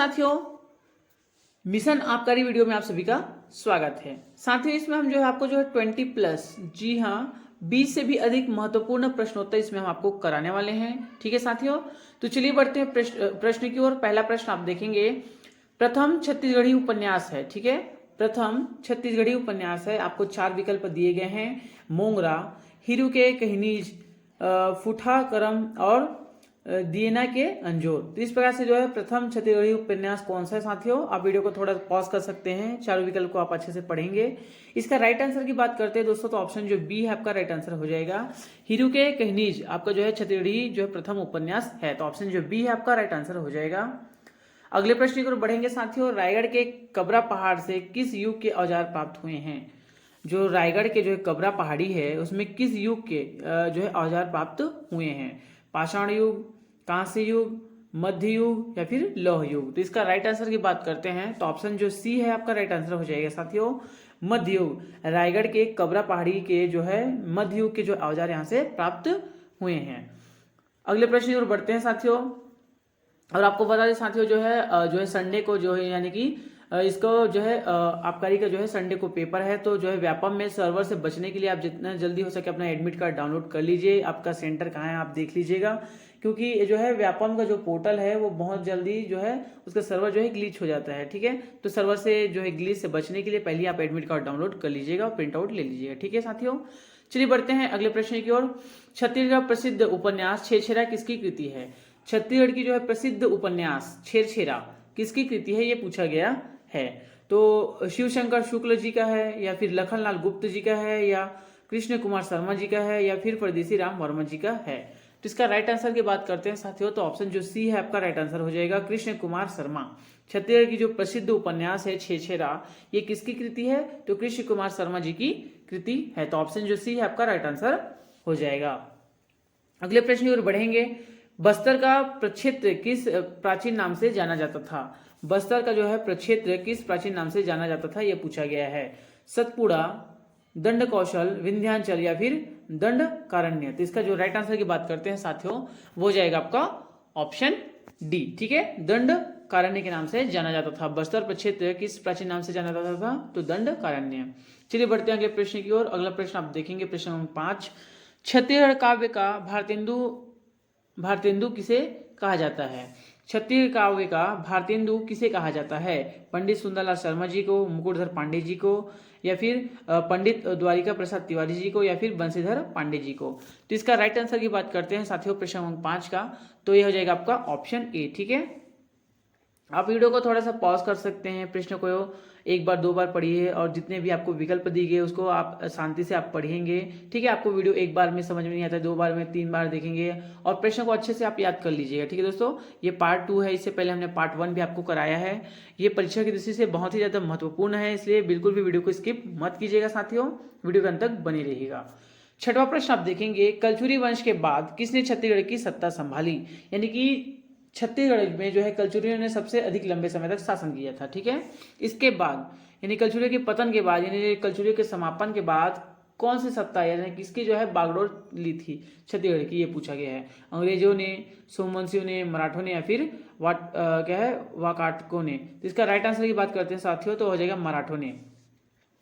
साथियों, मिशन आबकारी वीडियो में आप सभी का स्वागत है। साथियों, इसमें हम जो है आपको जो है 20+, जी हाँ 20 से भी अधिक महत्वपूर्ण प्रश्नोत्तर इसमें हम आपको कराने वाले हैं। ठीक है साथियों, तो चलिए बढ़ते हैं प्रश्न की ओर। पहला प्रश्न आप देखेंगे, प्रथम छत्तीसगढ़ी उपन्यास है। ठीक है, प्रथम छत्तीसगढ़ी उपन्यास है। आपको 4 विकल्प दिए गए हैं, मोंगरा, हिरुके कहनीज, फुठा करम और दियना के अंजोर। तो इस प्रकार से जो है प्रथम छत्तीसगढ़ी उपन्यास कौन सा है साथियों, आप वीडियो को थोड़ा पॉज कर सकते हैं, चारों विकल्प को आप अच्छे से पढ़ेंगे। इसका राइट आंसर की बात करते हैं दोस्तों, तो ऑप्शन जो बी है आपका राइट आंसर हो जाएगा। हिरुके कहनीज आपका जो है छत्तीसगढ़ी जो है प्रथम उपन्यास है, तो ऑप्शन जो बी है आपका राइट आंसर हो जाएगा। अगले प्रश्न की ओर बढ़ेंगे साथियों, रायगढ़ के कबरा पहाड़ से किस युग के औजार प्राप्त हुए हैं। जो रायगढ़ के जो कबरा पहाड़ी है उसमें किस युग के जो है औजार प्राप्त हुए हैं, पाषाण युग, कांस्य युग, मध्य युग या फिर लौह युग। तो इसका राइट आंसर की बात करते हैं तो ऑप्शन जो सी है आपका राइट आंसर हो जाएगा साथियों, मध्य युग। रायगढ़ के कबरा पहाड़ी के जो है मध्य युग के जो औजार यहाँ से प्राप्त हुए हैं। अगले प्रश्न की ओर बढ़ते हैं साथियों, और आपको बता दें साथियों जो है संडे को जो है यानी कि इसको जो है आबकारी का जो है संडे को पेपर है, तो जो है व्यापम में सर्वर से बचने के लिए आप जितना जल्दी हो सके अपना एडमिट कार्ड डाउनलोड कर लीजिए। आपका सेंटर कहाँ है आप देख लीजिएगा, क्योंकि जो है व्यापम का जो पोर्टल है वो बहुत जल्दी जो है उसका सर्वर जो है ग्लिच हो जाता है। ठीक है, तो सर्वर से जो है ग्लिच से बचने के लिए पहले आप एडमिट कार्ड डाउनलोड कर लीजिएगा और प्रिंट आउट ले लीजिएगा। ठीक है साथियों, चलिए बढ़ते हैं अगले प्रश्न की ओर। छत्तीसगढ़ प्रसिद्ध उपन्यास छेरछेरा किसकी कृति है। छत्तीसगढ़ की जो है प्रसिद्ध उपन्यास छेरछेरा किसकी कृति है ये पूछा गया है। तो शिवशंकर शुक्ल जी का है, या फिर लखनलाल गुप्त जी का है, या कृष्ण कुमार शर्मा जी का है, या फिर परदेसी राम वर्मा जी का है। तो इसका राइट आंसर की बात करते हैं साथियों, तो ऑप्शन जो सी है आपका राइट आंसर हो जाएगा, कृष्ण कुमार शर्मा। छत्तीसगढ़ की जो प्रसिद्ध उपन्यास है छेरछेरा ये किसकी कृति है, तो कृष्ण कुमार शर्मा जी की कृति है, तो ऑप्शन जो सी है आपका राइट आंसर हो जाएगा। अगले प्रश्न की ओर बढ़ेंगे, बस्तर का प्रक्षेत्र किस प्राचीन नाम से जाना जाता था। बस्तर का जो है प्रक्षेत्र किस प्राचीन नाम से जाना जाता था यह पूछा गया है। सतपुड़ा, दंड कौशल, विंध्याचल या फिर दंड कारण्य। तो इसका जो राइट आंसर की बात करते हैं साथियों वो जाएगा आपका ऑप्शन डी। ठीक है, दंड कारण्य के नाम से जाना जाता था। बस्तर प्रक्षेत्र किस प्राचीन नाम से जाना जाता था, तो दंड कारण्य। चलिए बढ़ते हैं अगले प्रश्न की ओर। अगला प्रश्न आप देखेंगे, प्रश्न नंबर 5, छत्तीसगढ़ काव्य का भारतेंदु किसे कहा जाता है। छत्तीसगढ़ काव्य का भारतेंदु किसे कहा जाता है, पंडित सुंदरलाल शर्मा जी को, मुकुटधर पांडे जी को, या फिर पंडित द्वारिका प्रसाद तिवारी जी को, या फिर बंशीधर पांडे जी को। तो इसका राइट आंसर की बात करते हैं साथियों प्रश्न नंबर 5 का, तो यह हो जाएगा आपका ऑप्शन ए। ठीक है, आप वीडियो को थोड़ा सा पॉज कर सकते हैं, प्रश्न को एक बार 2 बार पढ़िए, और जितने भी आपको विकल्प दिए गए उसको आप शांति से आप पढ़ेंगे। ठीक है, आपको वीडियो एक बार में समझ में नहीं आता, 2 बार में 3 बार देखेंगे, और प्रश्न को अच्छे से आप याद कर लीजिएगा। ठीक है दोस्तों, ये पार्ट 2 है, इससे पहले हमने पार्ट 1 भी आपको कराया है। ये परीक्षा की दृष्टि से बहुत ही ज्यादा महत्वपूर्ण है, इसलिए बिल्कुल भी वीडियो को स्किप मत कीजिएगा साथियों, वीडियो के अंत तक बनी रहिएगा। छठवां प्रश्न आप देखेंगे, कलचुरी वंश के बाद किसने छत्तीसगढ़ की सत्ता संभाली। यानी कि छत्तीसगढ़ में जो है कलचुरियों ने सबसे अधिक लंबे समय तक शासन किया था। ठीक है, इसके बाद यानी कलचुरियों के पतन के बाद यानी कलचुरियों के समापन के बाद कौन सी सत्ता यानी किसकी जो है बागडोर ली थी छत्तीसगढ़ की, ये पूछा गया है। अंग्रेजों ने, सोमवंशियों ने, मराठों ने, या फिर क्या है वाकाटकों ने। तो इसका राइट आंसर की बात करते हैं साथियों, तो हो जाएगा मराठों ने।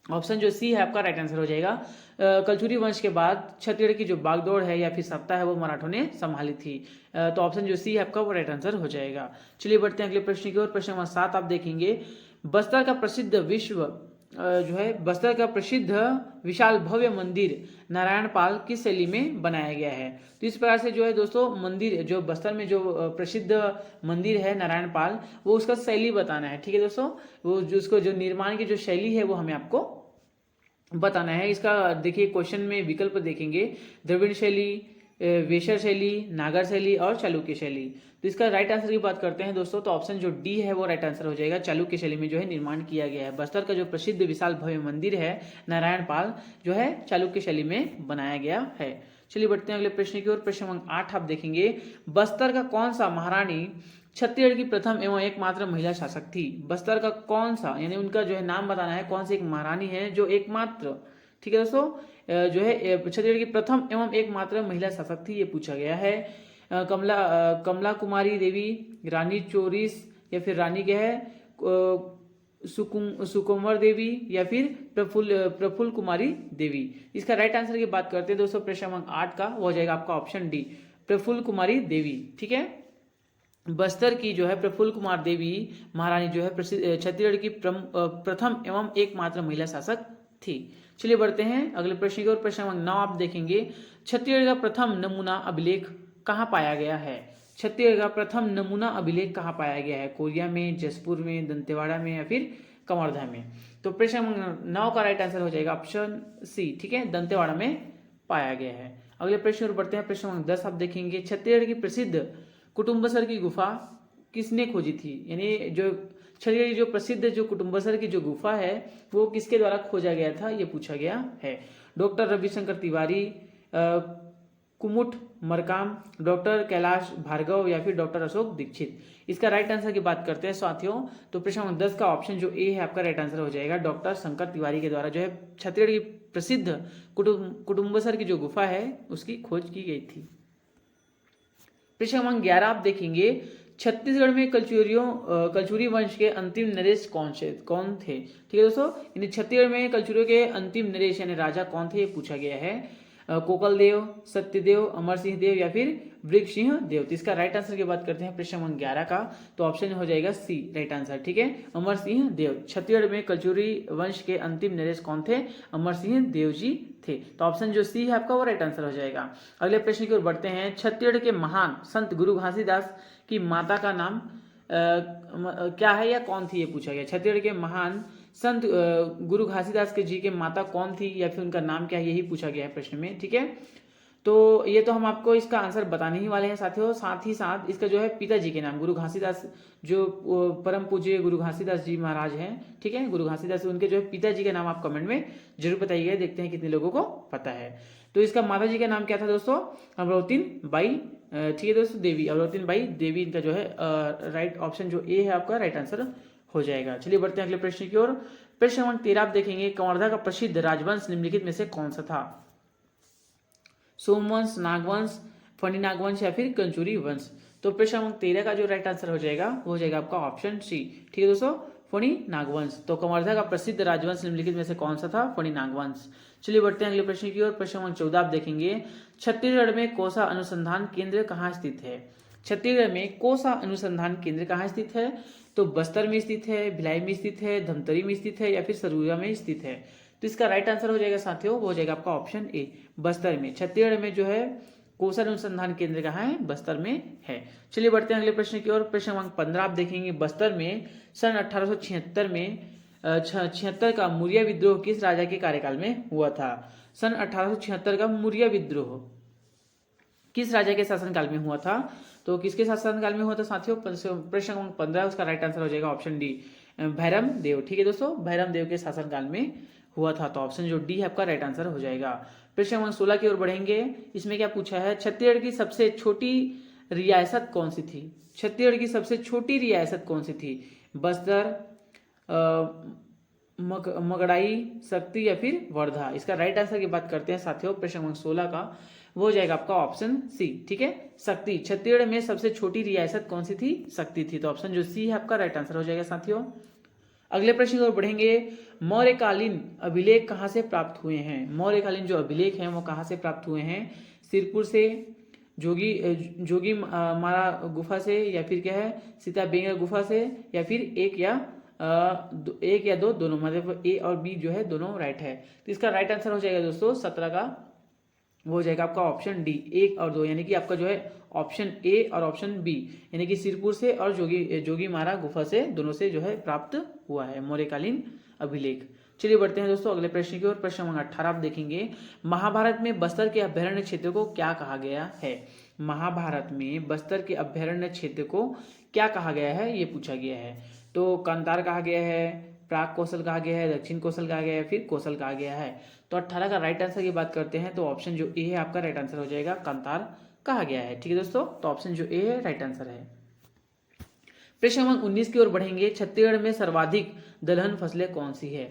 ऑप्शन जो सी है आपका राइट आंसर हो जाएगा। कलचुरी वंश के बाद छत्तीसगढ़ की जो बागडोर है या फिर सत्ता है वो मराठों ने संभाली थी, तो ऑप्शन जो सी है आपका वो राइट आंसर हो जाएगा। चलिए बढ़ते हैं अगले प्रश्न की ओर। प्रश्न नंबर 7 आप देखेंगे, बस्तर का प्रसिद्ध बस्तर का प्रसिद्ध विशाल भव्य मंदिर नारायणपाल किस शैली में बनाया गया है। तो इस प्रकार से जो है दोस्तों मंदिर जो बस्तर में जो प्रसिद्ध मंदिर है नारायणपाल, वो उसका शैली बताना है। ठीक है दोस्तों, वो जो उसको जो निर्माण की जो शैली है वो हमें आपको बताना है। इसका देखिए क्वेश्चन में विकल्प देखेंगे, द्रविड़ शैली, वेशर शैली, नागर शैली और चालुक्य शैली। तो इसका राइट आंसर की बात करते हैं दोस्तों, तो ऑप्शन जो डी है वो राइट आंसर हो जाएगा। चालुक्य शैली में जो है निर्माण किया गया है। बस्तर का जो प्रसिद्ध विशाल भव्य मंदिर है नारायणपाल जो है चालुक्य शैली में बनाया गया है। चलिए बढ़ते हैं अगले प्रश्न की ओर। प्रश्न नंबर 8 आप देखेंगे, बस्तर का कौन सा महारानी छत्तीसगढ़ की प्रथम एवं एकमात्र महिला शासक थी। बस्तर का कौन सा यानी उनका जो है नाम बताना है, कौन सी एक महारानी है जो एकमात्र, ठीक है दोस्तों, जो है छत्तीसगढ़ की प्रथम एवं एकमात्र महिला शासक थी, ये पूछा गया है। कमला कुमारी देवी, रानी चोरिस, या फिर रानी क्या है सुकुमार देवी या फिर प्रफुल्ल कुमारी देवी। इसका राइट आंसर की बात करते हैं दोस्तों प्रश्न क्रमांक 8 का, वो हो जाएगा आपका ऑप्शन डी, प्रफुल्ल कुमारी देवी। ठीक है, बस्तर की जो है प्रफुल्ल कुमार देवी महारानी जो है छत्तीसगढ़ की प्रथम एवं एकमात्र महिला शासक थी। चलिए बढ़ते हैं अगले प्रश्न की ओर। प्रश्न क्रमांक 9 आप देखेंगे, छत्तीसगढ़ का प्रथम नमूना अभिलेख कहाँ पाया गया है? छत्तीसगढ़ का प्रथम नमूना अभिलेख कहाँ पाया गया है? कोरिया में, जसपुर में, दंतेवाड़ा में या फिर कवर्धा में? तो प्रश्न क्रमांक 9 का राइट आंसर हो जाएगा ऑप्शन सी। ठीक है, दंतेवाड़ा में पाया गया है। अगले प्रश्न और बढ़ते हैं। प्रश्न क्रमांक 10 आप देखेंगे, छत्तीसगढ़ की प्रसिद्ध कुटुम्बसर की गुफा किसने खोजी थी? यानी जो छत्तीसगढ़ की जो प्रसिद्ध जो कुटुम्बसर की जो गुफा है वो किसके द्वारा खोजा गया था, ये पूछा गया है। डॉक्टर रविशंकर तिवारी, कुमुठ मरकाम, डॉक्टर कैलाश भार्गव या फिर डॉक्टर अशोक दीक्षित? इसका राइट आंसर की बात करते हैं साथियों, तो प्रश्न क्रमांक 10 का ऑप्शन जो ए है आपका राइट आंसर हो जाएगा। डॉक्टर शंकर तिवारी के द्वारा जो है छत्तीसगढ़ की प्रसिद्ध कुटुम्बसर की जो गुफा है उसकी खोज की गई थी। प्रश्न क्रमांक 11 आप देखेंगे, छत्तीसगढ़ में कलचुरी वंश के अंतिम नरेश कौन थे? ठीक है दोस्तों, यानी छत्तीसगढ़ में कलचुरियों के अंतिम नरेश यानी राजा कौन थे, ये पूछा गया है। कोकल देव, सत्यदेव, अमर सिंह देव या फिर वृक्ष सिंह देव? तो इसका राइट आंसर की बात करते हैं प्रश्न क्रमांक 11 का, तो ऑप्शन हो जाएगा सी राइट आंसर। ठीक है, अमर सिंह देव। छत्तीसगढ़ में कलचुरी वंश के अंतिम नरेश कौन थे? अमर सिंह देव जी थे। तो ऑप्शन जो सी है आपका वो राइट आंसर हो जाएगा। अगले प्रश्न की ओर बढ़ते हैं। छत्तीसगढ़ के महान संत गुरु घासीदास की माता का नाम क्या है या कौन थी, ये पूछा गया। छत्तीसगढ़ के महान संत गुरु घासीदास के जी के माता कौन थी या फिर उनका नाम क्या है, यही पूछा गया है प्रश्न में। ठीक है, तो ये तो हम आपको इसका आंसर बताने ही वाले हैं साथियों। साथ ही साथ इसका जो है पिताजी के नाम गुरु घासीदास, जो परम पूज्य गुरु घासीदास जी महाराज हैं, ठीक है, गुरु घासीदास, उनके जो है पिताजी के नाम आप कमेंट में जरूर बताइए, देखते हैं कितने लोगों को पता है। तो इसका माता जी का नाम क्या था दोस्तों? अमरावतीन बाई, ठीक है दोस्तों, देवी, अमरावतीन बाई देवी इनका जो है राइट ऑप्शन जो ए है आपका राइट आंसर हो जाएगा। चलिए बढ़ते हैं अगले प्रश्न की ओर। प्रश्न क्रमांक 13 आप देखेंगे, कवर्धा का प्रसिद्ध राजवंश निम्नलिखित में से कौन सा था? सोमवंश, नागवंश, फणी नागवंश या फिर कंचुरी वंश? तो प्रश्न क्रमांक 13 का जो राइट आंसर हो जाएगा वो हो जाएगा आपका ऑप्शन सी। ठीक है दोस्तों, फणी नागवंश। तो कवर्धा का प्रसिद्ध राजवंश निम्नलिखित में से कौन सा था? फणी नागवंश। चलिए बढ़ते हैं अगले प्रश्न की ओर। प्रश्न क्रमांक 14 आप देखेंगे, छत्तीसगढ़ में कोसा अनुसंधान केंद्र कहाँ स्थित है? छत्तीसगढ़ में कोसा अनुसंधान केंद्र कहाँ स्थित है? तो बस्तर में स्थित है, भिलाई में स्थित है, धमतरी में स्थित है या फिर सरगुजा में स्थित है? तो इसका राइट आंसर हो जाएगा साथियों, वो हो जाएगा आपका ऑप्शन ए, बस्तर में। छत्तीसगढ़ में जो है कोसा अनुसंधान केंद्र कहाँ है? बस्तर में है। चलिए बढ़ते हैं अगले प्रश्न की ओर। प्रश्न क्रमांक 15 आप देखेंगे, बस्तर में सन 1876 में 76 का मुरिया विद्रोह किस राजा के कार्यकाल में हुआ था? सन 1876 का मुरिया विद्रोह किस राजा के शासनकाल में हुआ था? तो किसके शासनकाल में हुआ था साथियों? प्रश्न क्रमांक 15 उसका राइट आंसर हो जाएगा ऑप्शन डी, भैरम देव। ठीक है दोस्तों, भैरम देव के शासनकाल में हुआ था, तो ऑप्शन जो डी है आपका राइट आंसर हो जाएगा। प्रश्न क्रमांक 16 की ओर बढ़ेंगे। इसमें क्या पूछा है, छत्तीसगढ़ की सबसे छोटी रियासत कौन सी थी? छत्तीसगढ़ की सबसे छोटी रियासत कौन सी थी? बस्तर, मगड़ाई, शक्ति या फिर वर्धा? इसका राइट आंसर की बात करते हैं साथियों प्रश्न क्रमांक 16 का, वो हो जाएगा आपका ऑप्शन सी। ठीक है, शक्ति। छत्तीसगढ़ में सबसे छोटी रियासत कौन सी थी? शक्ति थी, तो ऑप्शन जो सी है आपका राइट आंसर हो जाएगा साथियों। अगले प्रश्न की ओर बढ़ेंगे। मौर्यकालीन अभिलेख कहाँ से प्राप्त हुए हैं? मौर्यकालीन जो अभिलेख हैं वो कहाँ से प्राप्त हुए हैं? सिरपुर से, जोगी मारा गुफा से या फिर क्या है सीता बेंगा गुफा से या फिर एक या दो, दोनों, मतलब ए और बी जो है दोनों राइट है। तो इसका राइट आंसर हो जाएगा दोस्तों 17 का, वो हो जाएगा आपका ऑप्शन डी, 1 और 2, यानी कि आपका जो है ऑप्शन ए और ऑप्शन बी, यानी कि सिरपुर से और जोगी मारा गुफा से, दोनों से जो है प्राप्त हुआ है मौर्यकालीन अभिलेख। चलिए बढ़ते हैं दोस्तों अगले प्रश्न की ओर। प्रश्न नंबर 18 आप देखेंगे, महाभारत में बस्तर के अभ्यारण्य क्षेत्र को क्या कहा गया है? महाभारत में बस्तर के अभ्यारण्य क्षेत्र को क्या कहा गया है, ये पूछा गया है। तो कांतार कहा गया है, प्राग कौशल कहा गया है, दक्षिण कौशल कहा गया है, फिर कौशल कहा गया है। तो 18 का राइट आंसर की बात करते हैं तो ऑप्शन जो ए है आपका राइट आंसर हो जाएगा, कांतार कहा गया है। ठीक है दोस्तों, तो ऑप्शन जो ए है राइट आंसर है। प्रश्न नंबर 19 की ओर बढ़ेंगे। छत्तीसगढ़ में सर्वाधिक दलहन फसलें कौन सी है?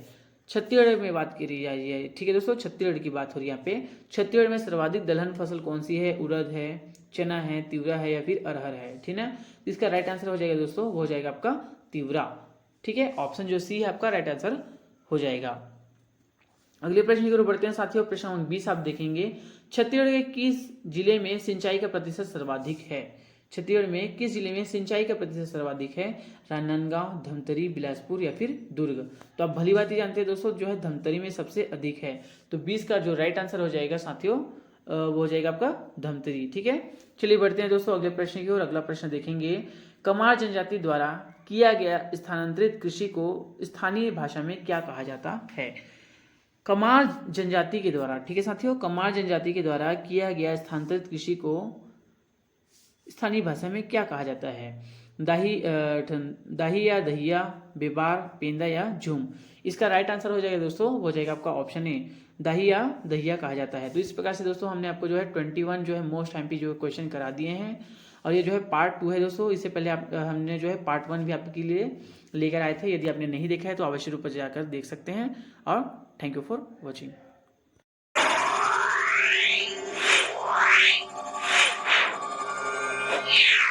छत्तीसगढ़ में बात करी जाए, ठीक है दोस्तों, छत्तीसगढ़ की बात हो रही है यहाँ पे। छत्तीसगढ़ में सर्वाधिक दलहन फसल कौन सी है? उड़द है, चना है, तिवरा है या फिर अरहर है, ठीक है। इसका राइट आंसर हो जाएगा दोस्तों, वो हो जाएगा आपका तिवरा, ठीक है। ऑप्शन जो सी है आपका राइट आंसर हो जाएगा। अगले प्रश्न की ओर बढ़ते हैं साथियों। प्रश्न नंबर 20 आप देखेंगे, छत्तीसगढ़ के किस जिले में सिंचाई का प्रतिशत सर्वाधिक है? छत्तीसगढ़ में किस जिले में सिंचाई का प्रतिशत सर्वाधिक है? राजनांदगांव, धमतरी, बिलासपुर या फिर दुर्ग? तो आप भली बात ही जानते हैं दोस्तों, जो है धमतरी में सबसे अधिक है। तो 20 का जो राइट आंसर हो जाएगा साथियों, वो हो जाएगा आपका धमतरी, ठीक है। चलिए बढ़ते हैं दोस्तों अगले प्रश्न की ओर। अगला प्रश्न देखेंगे, कमार जनजाति द्वारा किया गया स्थानांतरित कृषि को स्थानीय भाषा में क्या कहा जाता है? कमार जनजाति के द्वारा, ठीक है साथियों, कमार जनजाति के द्वारा किया गया स्थानांतरित कृषि को स्थानीय भाषा में क्या कहा जाता है? दाही या दहिया, बेबार, पेंदा या झूम? इसका राइट आंसर हो जाएगा दोस्तों, हो जाएगा आपका ऑप्शन ए, दाही या दहिया कहा जाता है। तो इस प्रकार से दोस्तों हमने आपको जो है 21 जो है मोस्ट एमपी जो क्वेश्चन करा दिए हैं, और ये जो है पार्ट 2 है दोस्तों। इससे पहले हमने जो है पार्ट 1 भी आपके लिए लेकर आए थे। यदि आपने नहीं देखा है तो अवश्य रूप से जाकर देख सकते हैं। और thank you for watching. Yeah.